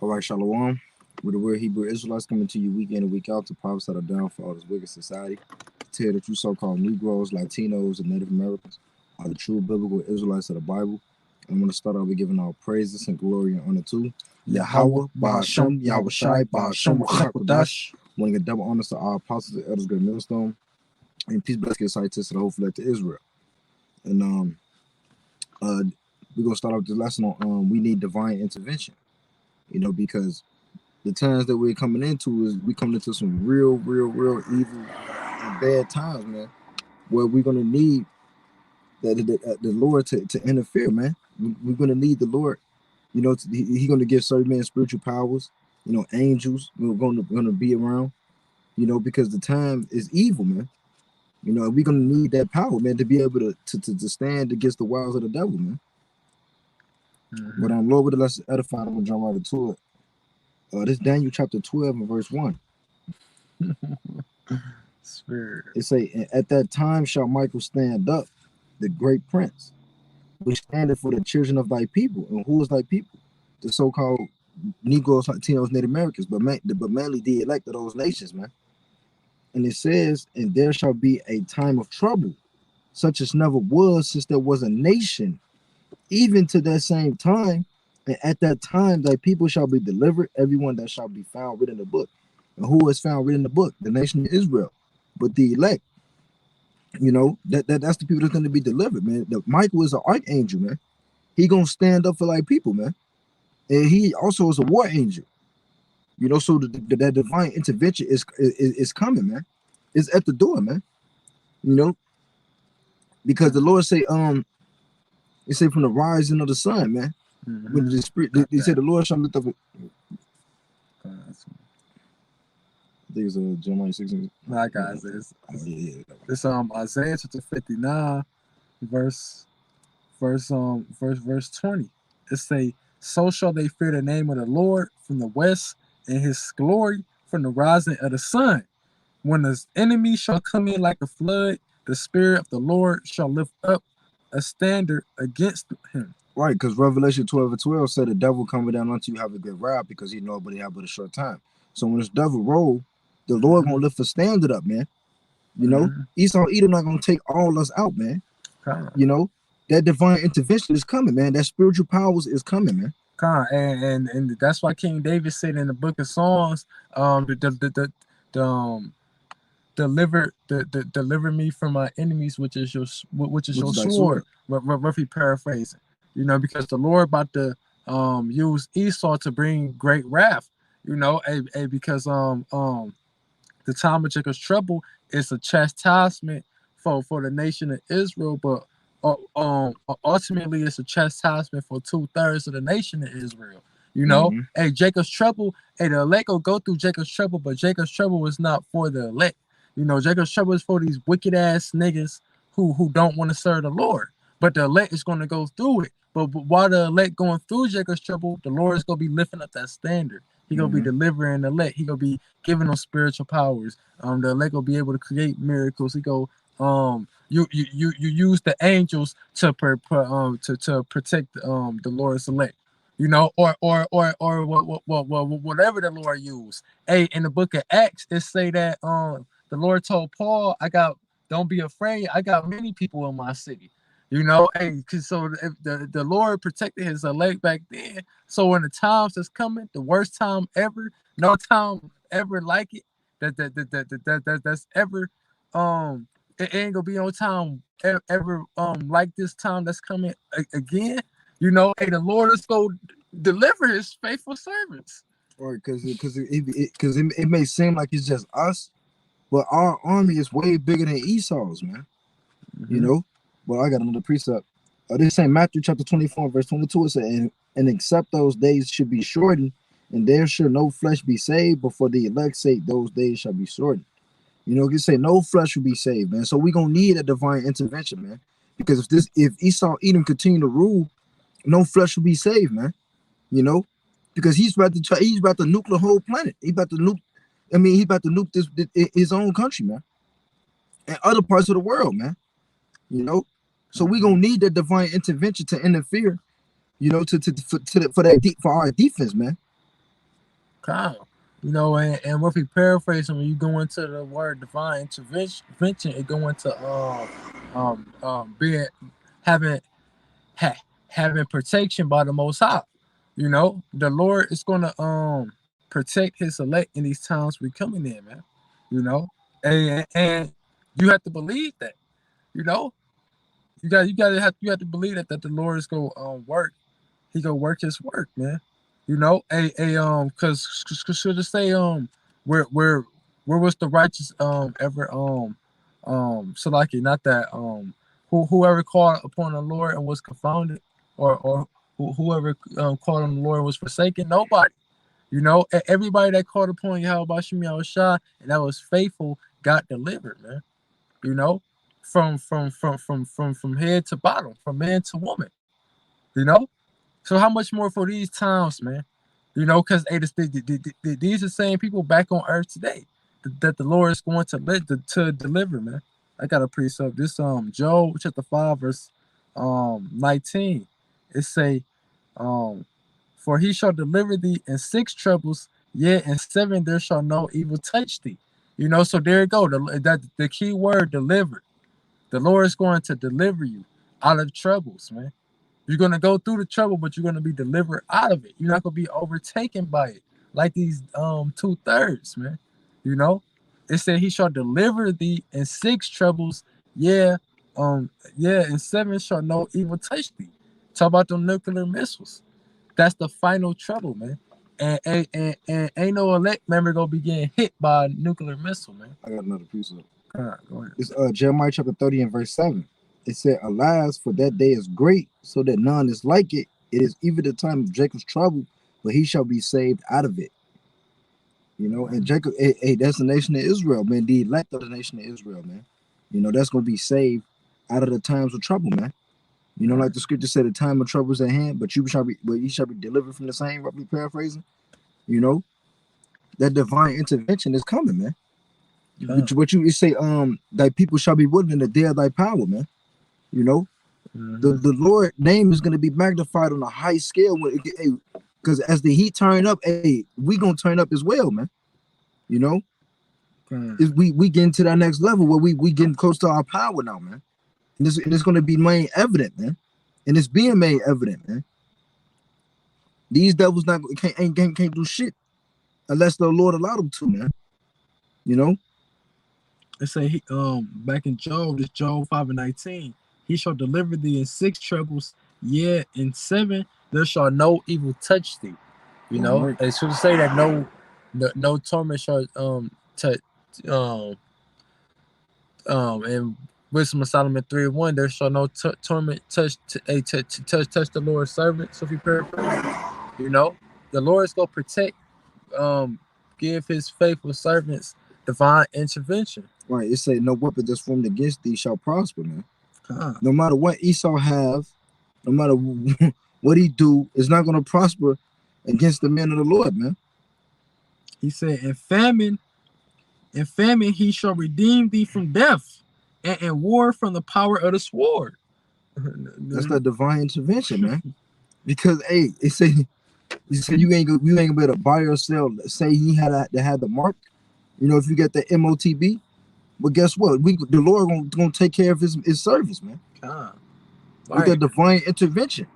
All right, Shalom. We're the real Hebrew Israelites coming to you week in and week out to prophesy the downfall of this wicked society. To tell that you so-called Negroes, Latinos, and Native Americans are the true biblical Israelites of the Bible. I'm going to start out with giving all praises and glory and honor to Yahweh, Bahashem, Yahweh Shai, Bahashem, Chakodash. Want to get double honors to our apostles and elders, great millstone, and peace, blessings, scientists, and the whole flag to Israel. And we're gonna start off this lesson on we need divine intervention. You know, because the times that we're coming into is we coming into some real evil and bad times, man. Where we're gonna need the Lord to interfere, man. We're gonna need the Lord. You know, He's gonna give certain men spiritual powers. You know, angels we're gonna be around. You know, because the time is evil, man. You know, we're gonna need that power, man, to be able to stand against the wiles of the devil, man. But Lord, with the lesson edifying, I'm gonna jump right into it. This Daniel chapter 12 and verse 1. Spirit. It say, at that time shall Michael stand up, the great prince, which standeth for the children of thy people. And who is thy people? The so-called Negroes, Latinos, Native Americans, but mainly the elect of those nations, man. And it says, and there shall be a time of trouble, such as never was since there was a nation, even to that same time. And at that time, thy people shall be delivered, everyone that shall be found written in the book. And who is found written in the book? The nation of Israel. But the elect, you know, that's the people that's going to be delivered, man. Michael is an archangel, man. He going to stand up for like people, man. And he also is a war angel. You know, so that divine intervention is coming, man. It's at the door, man. You know, because the Lord say, it say from the rising of the sun, man. When the spirit, they said the Lord shall lift up. I think it's Jeremiah 16. My guys, this. Yeah. It's Isaiah chapter 59, verse 20. It say, so shall they fear the name of the Lord from the west, and his glory from the rising of the sun. When his enemy shall come in like a flood, the spirit of the Lord shall lift up a standard against him. Right, because Revelation 12 and 12 said the devil coming down unto you have a good ride because he know but he have but a short time. So when this devil roll, the Lord gonna lift a standard up, man. You know, Esau Edom not gonna take all us out, man. You know, that divine intervention is coming, man. That spiritual powers is coming, man. And that's why King David said in the book of Psalms, deliver me from my enemies, which is your sword. Roughly paraphrasing, you know, because the Lord about to use Esau to bring great wrath, you know, because the time of Jacob's trouble is a chastisement for the nation of Israel, but ultimately it's a chastisement for 2/3 of the nation of Israel. You know, Jacob's trouble, the elect will go through Jacob's trouble, but Jacob's trouble is not for the elect. You know, Jacob's trouble is for these wicked ass niggas who don't want to serve the Lord. But the elect is going to go through it. But while the elect going through Jacob's trouble, the Lord is going to be lifting up that standard. He going to be delivering the elect. He going to be giving them spiritual powers. The elect will be able to create miracles. He go, you use the angels to protect the Lord's elect. You know, or whatever the Lord used. Hey, in the book of Acts, it say that the Lord told Paul, don't be afraid. I got many people in my city. You know, because so if the Lord protected his elect back then. So when the times that's coming, the worst time ever, no time ever like it. That's ever it ain't gonna be no time ever like this time that's coming again. You know, the Lord is gonna deliver his faithful servants. Right, because it may seem like it's just us, but our army is way bigger than Esau's, man. You know. Well, I got another precept. This same Matthew chapter 24, verse 22. It said, and except those days should be shortened, and there should no flesh be saved, but for the elect's sake, those days shall be shortened. You know, you say no flesh will be saved, man. So we're gonna need a divine intervention, man. Because if Esau Edom continue to rule, no flesh will be saved, man. You know, because he's about to nuke the whole planet. He's about to nuke his own country, man, and other parts of the world, man. You know, so we're gonna need that divine intervention to interfere, you know, for our defense, man. Kind of. And if we paraphrase when you go into the word divine intervention, it go into being having having protection by the Most High. The Lord is gonna protect His elect in these times we coming in, man. And you have to believe that. You know, you have to believe that the Lord is gonna work. He gonna work His work, man. Cause should just say where was the righteous ever so like it, not that whoever called upon the Lord and was confounded, or whoever called on the Lord and was forsaken, nobody. Everybody that called upon Yahweh Shem Yahushua and that was faithful got delivered, man. You know, from head to bottom, from man to woman. You know, so how much more for these times, man? Because these are the same people back on earth today that the Lord is going to deliver, man. I got a precept. This Job chapter 5 verse 19. It say, for he shall deliver thee in 6 troubles, yet in 7 there shall no evil touch thee. So there you go. The key word, delivered. The Lord is going to deliver you out of troubles, man. You're going to go through the trouble, but you're going to be delivered out of it. You're not going to be overtaken by it like these 2/3, man. It said he shall deliver thee in 6 troubles. Yeah, and 7 shall no evil touch thee. Talk about the nuclear missiles. That's the final trouble, man. And ain't no elect member going to be getting hit by a nuclear missile, man. I got another piece of it. Go ahead. It's Jeremiah chapter 30 and verse 7. It said, alas, for that day is great, so that none is like it. It is even the time of Jacob's trouble, but he shall be saved out of it. And Jacob, that's the nation of Israel, man. The elect of the nation of Israel, man. That's going to be saved out of the times of trouble, man. Like the scripture said, the time of trouble is at hand, but you shall be delivered from the same, roughly paraphrasing. That divine intervention is coming, man. What you say, thy people shall be willing in the day of thy power, man. The Lord name is going to be magnified on a high scale because as the heat turn up, we gonna turn up as well, man. We get into that next level where we getting close to our power now, man. And it's going to be made evident, man. And it's being made evident, man. These devils can't do shit unless the Lord allowed them to, man. It say back in Job, this Job 5 and 19. He shall deliver thee in 6 troubles, yet in 7 there shall no evil touch thee. Right. It should say that no torment shall touch. And Wisdom of Solomon 3:1, there shall no torment touch the Lord's servant. So if you paraphrase, the Lord is gonna protect, give His faithful servants divine intervention. Right. It say no weapon that's formed against thee shall prosper, man. No matter what Esau have, no matter what he do, it's not going to prosper against the men of the Lord, man. He said, in famine he shall redeem thee from death, and in war from the power of the sword. That's the divine intervention, man. Because it said you ain't gonna be able to buy or sell. Say he had the mark, if you get the MOTB. But guess what? The Lord gonna take care of his service, man. With that divine intervention.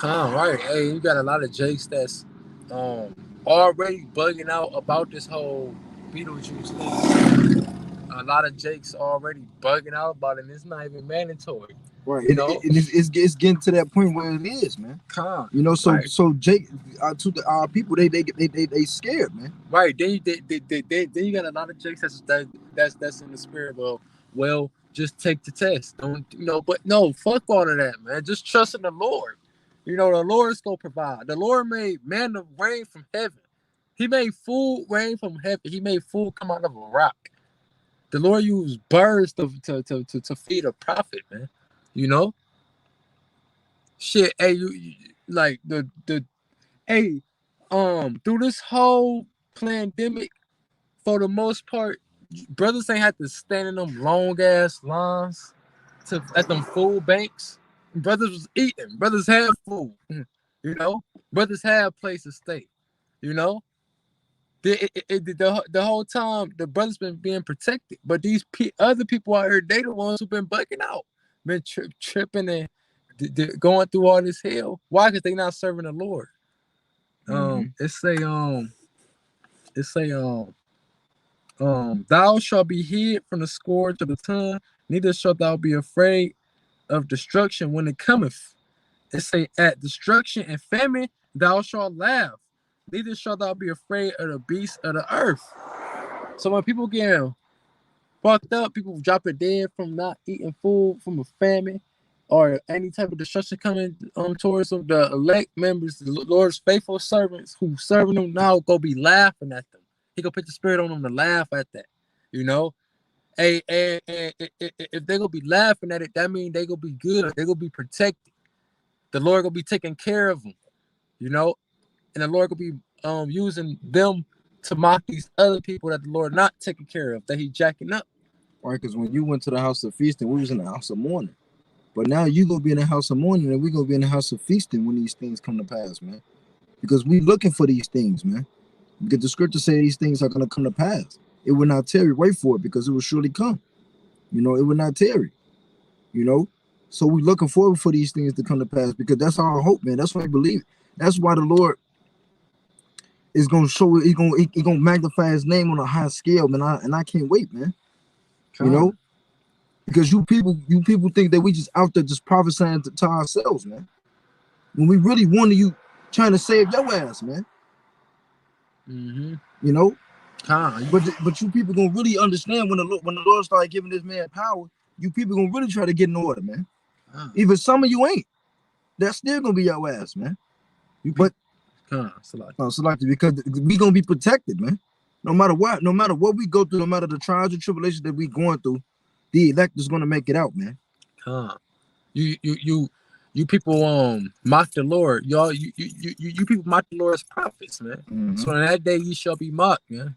Right. Hey, you got a lot of jakes that's already bugging out about this whole Beetlejuice thing. A lot of jakes already bugging out about it, and it's not even mandatory. Right. It's getting to that point where it is, man. So Jake, to our people, they scared, man. Right. Then you got a lot of jakes that's in the spirit of, well, just take the test. Don't but no, fuck all of that, man. Just trust in the Lord. The Lord is gonna provide. The Lord made manna rain from heaven. He made food rain from heaven. He made food come out of a rock. The Lord used birds to feed a prophet, man. Shit. Hey, you like through this whole pandemic, for the most part, brothers ain't had to stand in them long ass lines at them food banks. Brothers was eating. Brothers had food. Brothers had a place to stay. The whole time the brother's been being protected, but these other people out here, they the ones who've been bucking out, been tripping and going through all this hell. Why? Because they not serving the Lord. It say thou shalt be hid from the scourge of the tongue, neither shalt thou be afraid of destruction when it cometh. It say at destruction and famine thou shalt laugh, neither shalt thou be afraid of the beasts of the earth. So when people get fucked up, people dropping dead from not eating food, from a famine, or any type of destruction coming towards them, the elect members, the Lord's faithful servants who serving them now, go be laughing at them. He gonna put the spirit on them to laugh at that, you know. And if they gonna be laughing at it, that means they gonna be good. They gonna be protected. The Lord gonna be taking care of them, you know, and the Lord gonna be using them to mock these other people that the Lord not taking care of, that He jacking up. Right, because when you went to the house of feasting, we was in the house of mourning. But now you gonna be in the house of mourning, and we gonna be in the house of feasting when these things come to pass, man. Because we looking for these things, man. Because the scripture say these things are gonna come to pass. It will not tarry. Wait for it, because it will surely come. You know, it will not tarry. You know, so we looking forward for these things to come to pass, because that's our hope, man. That's why we believe. That's why the Lord is gonna show it. He gonna magnify His name on a high scale, man. I can't wait, man. You know, because you people think that we just out there just prophesying to ourselves, man. When we really wanted you trying to save your ass, man. You know, but you people gonna really understand when the Lord started giving this man power. You people gonna really try to get in order, man. Even some of you ain't. That's still gonna be your ass, man. But Salaki, because we gonna be protected, man. No matter what we go through, no matter the trials and tribulations that we going through, the elect is gonna make it out, man. You people mock the Lord, y'all. You people mock the Lord's prophets, man. So in that day you shall be mocked, man.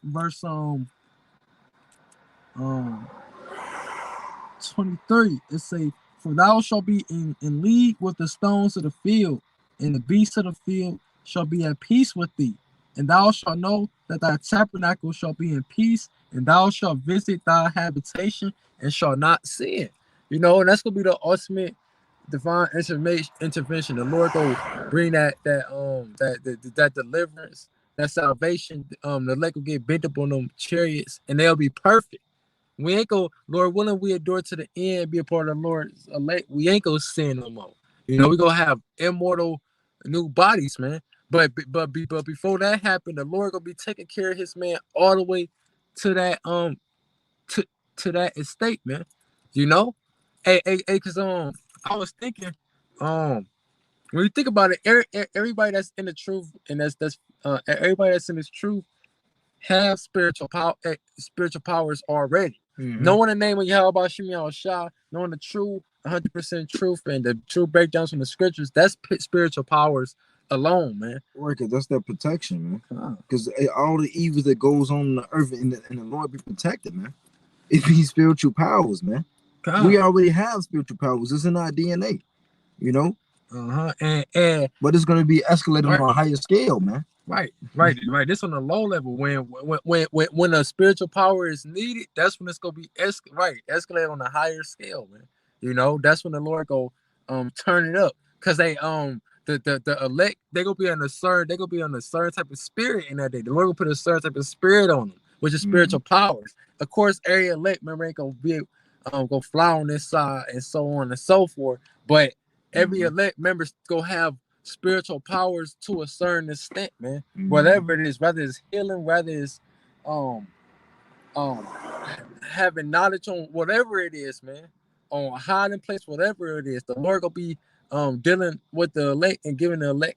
Verse 23, it say, for thou shalt be in league with the stones of the field, and the beasts of the field shall be at peace with thee. And thou shalt know that thy tabernacle shall be in peace, and thou shalt visit thy habitation and shall not sin. You know, and that's gonna be the ultimate divine intervention. The Lord go bring that deliverance, that salvation. The elect will get bent up on them chariots, and they'll be perfect. We ain't go, Lord willing, we adore to the end, be a part of the Lord's elect. We ain't gonna sin no more. You know, we gonna have immortal new bodies, man. But before that happened, the Lord gonna be taking care of His man all the way to that to that estate, man. You know, cause I was thinking, when you think about it, everybody that's in the truth, and that's everybody that's in this truth have spiritual powers already. Knowing the name of Yahweh Shem Yahushua, knowing the true 100% truth and the true breakdowns from the scriptures, that's spiritual powers alone, man. Right, because that's their protection, man. Because all the evils that goes on the earth and the Lord be protected, man. It be spiritual powers, man. We already have spiritual powers. It's in our DNA, you know. But it's gonna be escalated on a higher scale, man. Right. This on a low level. When a spiritual power is needed, that's when it's gonna be escalate on a higher scale, man. You know, that's when the Lord go turn it up, because they the elect, they gonna be on a certain type of spirit in that day. The Lord will put a certain type of spirit on them, which is spiritual powers. Of course, every elect member ain't gonna be go fly on this side and so on and so forth, but every elect member gonna have spiritual powers to a certain extent, man. Whatever it is, whether it's healing, whether it's having knowledge on whatever it is, man, on a hiding place, whatever it is, the Lord gonna be dealing with the elect and giving the elect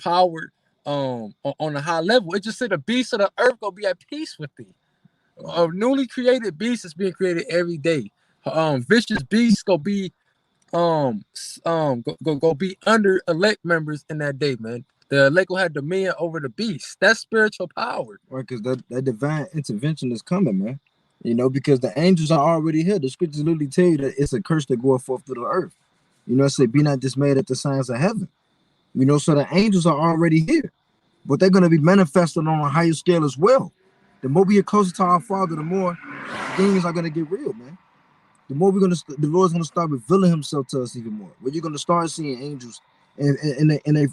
power on a high level. It just said the beasts of the earth gonna be at peace with thee. A newly created beast is being created every day. Vicious beasts gonna be go be under elect members in that day, man. The elect will have dominion over the beast. That's spiritual power. Right, because that divine intervention is coming, man. You know, because the angels are already here. The scriptures literally tell you that it's a curse that goeth forth through the earth. You know, it say, be not dismayed at the signs of heaven. You know, so the angels are already here. but they're going to be manifested on a higher scale as well. The more we get closer to our Father, the more things are going to get real, man. The more the Lord's going to start revealing himself to us even more. Where you're going to start seeing angels in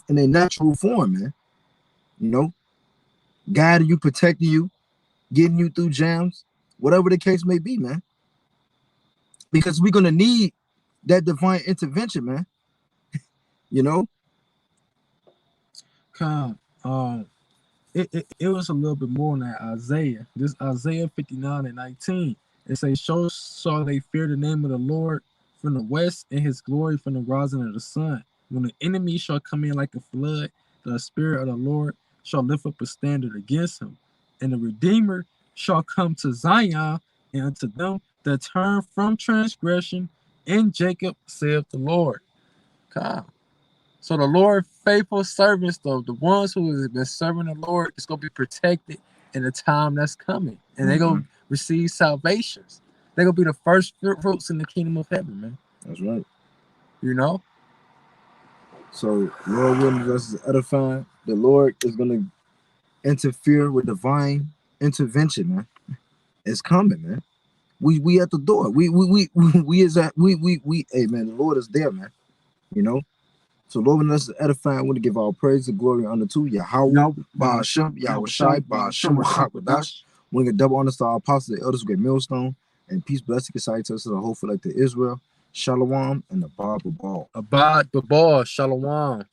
a natural form, man. You know, guiding you, protecting you, getting you through jams, whatever the case may be, man. Because we're going to need that divine intervention, man. You know? It was a little bit more than that. Isaiah. This Isaiah 59:19. It says, so shall they fear the name of the Lord from the west, and his glory from the rising of the sun. When the enemy shall come in like a flood, the spirit of the Lord shall lift up a standard against him. And the Redeemer shall come to Zion, and unto them that turn from transgression in Jacob, saith the Lord. God. So the Lord faithful servants, though, the ones who have been serving the Lord, is going to be protected in the time that's coming. And they're going to receive salvations. They're going to be the first fruits in the kingdom of heaven, man. That's right. You know? So, Lord willing, us is edifying. The Lord is going to interfere with divine intervention, man. It's coming, man. We at the door. Hey, man, the Lord is there, man. You know? So, Lord, when us edifying, I want to give our praise and glory unto to Yahweh, Ba'ashem, Yahushai, Ba'ashem, Wachakadash. I want to get double honors to our apostles, the elders, great millstone, and peace, blessing, exciting to us, the whole for like to Israel, Shalom, and the Abad Babal. Abad Babal, Shalom.